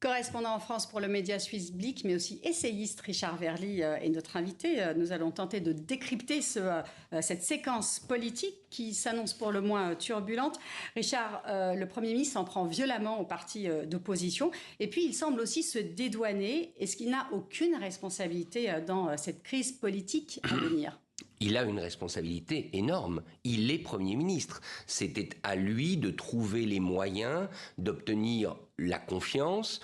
Correspondant en France pour le média suisse Blick, mais aussi essayiste, Richard Verly est notre invité. Nous allons tenter de décrypter cette séquence politique qui s'annonce pour le moins turbulente. Richard, le Premier ministre s'en prend violemment aux partis d'opposition. Et puis, il semble aussi se dédouaner. Est-ce qu'il n'a aucune responsabilité dans cette crise politique à venir ? Il a une responsabilité énorme. Il est Premier ministre. C'était à lui de trouver les moyens d'obtenir la confiance,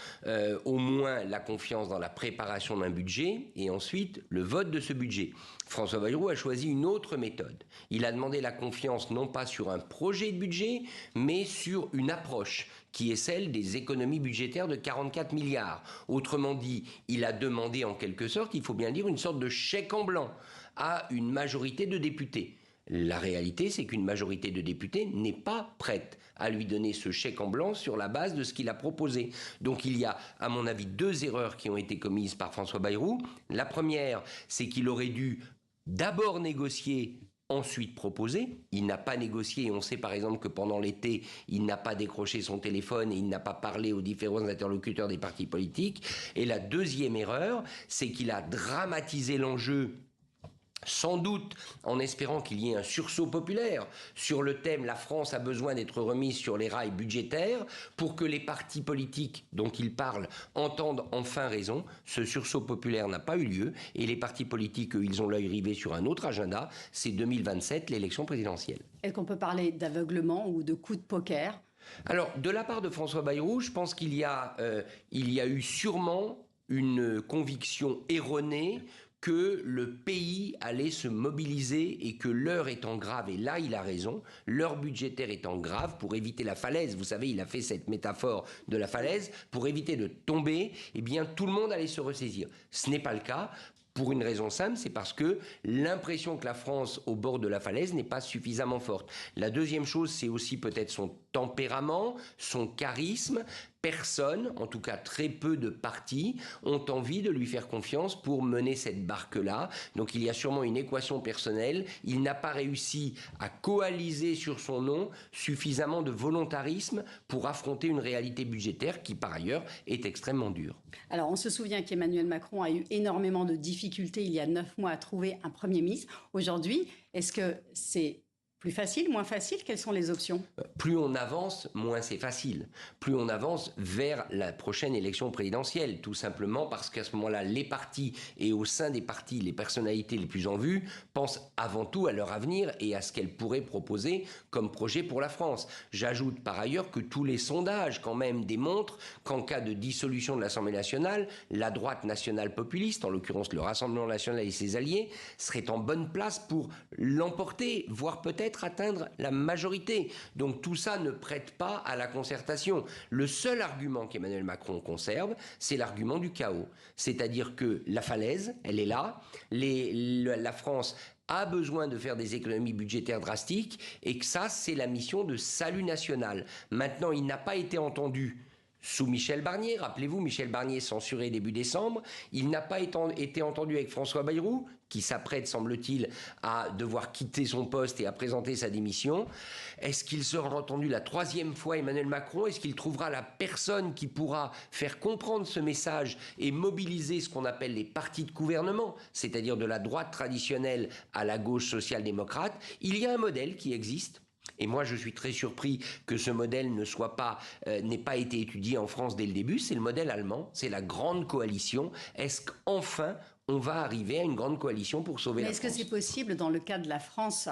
au moins la confiance dans la préparation d'un budget et ensuite le vote de ce budget. François Bayrou a choisi une autre méthode. Il a demandé la confiance non pas sur un projet de budget, mais sur une approche qui est celle des économies budgétaires de 44 milliards. Autrement dit, il a demandé en quelque sorte, il faut bien dire, une sorte de chèque en blanc à une majorité de députés. La réalité, c'est qu'une majorité de députés n'est pas prête à lui donner ce chèque en blanc sur la base de ce qu'il a proposé. Donc il y a, à mon avis, deux erreurs qui ont été commises par François Bayrou. La première, c'est qu'il aurait dû d'abord négocier, ensuite proposer. Il n'a pas négocié et on sait par exemple que pendant l'été, il n'a pas décroché son téléphone et il n'a pas parlé aux différents interlocuteurs des partis politiques. Et la deuxième erreur, c'est qu'il a dramatisé l'enjeu, sans doute en espérant qu'il y ait un sursaut populaire sur le thème « La France a besoin d'être remise sur les rails budgétaires » pour que les partis politiques dont il parle entendent enfin raison. Ce sursaut populaire n'a pas eu lieu et les partis politiques, eux, ils ont l'œil rivé sur un autre agenda, c'est 2027, l'élection présidentielle. Est-ce qu'on peut parler d'aveuglement ou de coup de poker ? Alors, de la part de François Bayrou, je pense qu'il y a eu sûrement une conviction erronée que le pays allait se mobiliser et que l'heure étant grave, et là il a raison, l'heure budgétaire étant grave, pour éviter la falaise, vous savez, il a fait cette métaphore de la falaise, pour éviter de tomber, eh bien tout le monde allait se ressaisir. Ce n'est pas le cas. Pour une raison simple, c'est parce que l'impression que la France au bord de la falaise n'est pas suffisamment forte. La deuxième chose, c'est aussi peut-être son tempérament, son charisme. Personne, en tout cas très peu de partis, ont envie de lui faire confiance pour mener cette barque-là. Donc il y a sûrement une équation personnelle. Il n'a pas réussi à coaliser sur son nom suffisamment de volontarisme pour affronter une réalité budgétaire qui, par ailleurs, est extrêmement dure. Alors on se souvient qu'Emmanuel Macron a eu énormément de difficultés il y a 9 mois à trouver un Premier ministre. Aujourd'hui, est-ce que c'est plus facile, moins facile? Quelles sont les options? Plus on avance, moins c'est facile. Plus on avance vers la prochaine élection présidentielle, tout simplement parce qu'à ce moment-là, les partis et au sein des partis, les personnalités les plus en vue pensent avant tout à leur avenir et à ce qu'elles pourraient proposer comme projet pour la France. J'ajoute par ailleurs que tous les sondages quand même démontrent qu'en cas de dissolution de l'Assemblée nationale, la droite nationale populiste, en l'occurrence le Rassemblement national et ses alliés, serait en bonne place pour l'emporter, voire peut-être atteindre la majorité. Donc tout ça ne prête pas à la concertation. Le seul argument qu'Emmanuel Macron conserve, c'est l'argument du chaos. C'est-à-dire que la falaise, elle est là, la France a besoin de faire des économies budgétaires drastiques et que ça, c'est la mission de salut national. Maintenant, il n'a pas été entendu sous Michel Barnier, rappelez-vous, Michel Barnier censuré début décembre, il n'a pas été entendu avec François Bayrou, qui s'apprête, semble-t-il, à devoir quitter son poste et à présenter sa démission. Est-ce qu'il sera entendu la troisième fois Emmanuel Macron? Est-ce qu'il trouvera la personne qui pourra faire comprendre ce message et mobiliser ce qu'on appelle les partis de gouvernement, c'est-à-dire de la droite traditionnelle à la gauche social-démocrate? Il y a un modèle qui existe. Et moi, je suis très surpris que ce modèle n'ait pas été étudié en France dès le début. C'est le modèle allemand, c'est la grande coalition. Est-ce qu'enfin, on va arriver à une grande coalition pour sauver la France? Mais est-ce que c'est possible dans le cas de la France,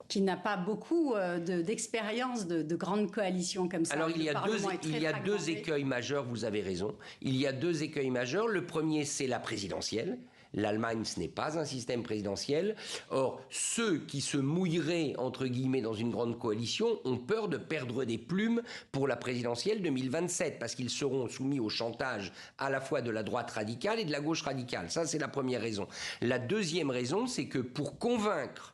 qui n'a pas beaucoup d'expérience de grandes coalitions comme ça? Alors, il y a deux écueils majeurs, vous avez raison. Il y a deux écueils majeurs. Le premier, c'est la présidentielle. L'Allemagne, ce n'est pas un système présidentiel. Or, ceux qui se mouilleraient, entre guillemets, dans une grande coalition ont peur de perdre des plumes pour la présidentielle 2027, parce qu'ils seront soumis au chantage à la fois de la droite radicale et de la gauche radicale. Ça, c'est la première raison. La deuxième raison, c'est que pour convaincre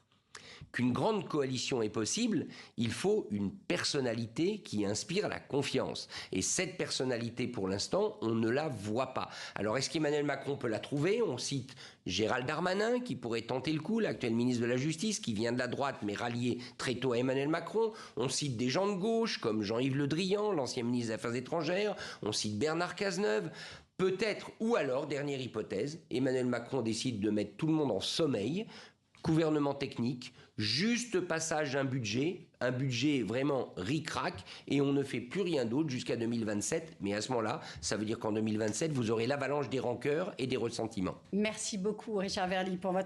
qu'une grande coalition est possible, il faut une personnalité qui inspire la confiance. Et cette personnalité, pour l'instant, on ne la voit pas. Alors, est-ce qu'Emmanuel Macron peut la trouver? On cite Gérald Darmanin, qui pourrait tenter le coup, l'actuel ministre de la Justice, qui vient de la droite, mais rallié très tôt à Emmanuel Macron. On cite des gens de gauche, comme Jean-Yves Le Drian, l'ancien ministre des Affaires étrangères. On cite Bernard Cazeneuve. Peut-être, ou alors, dernière hypothèse, Emmanuel Macron décide de mettre tout le monde en sommeil, gouvernement technique, juste passage d'un budget, un budget vraiment ric-rac, et on ne fait plus rien d'autre jusqu'à 2027. Mais à ce moment-là, ça veut dire qu'en 2027, vous aurez l'avalanche des rancœurs et des ressentiments. Merci beaucoup, Richard Verly, pour votre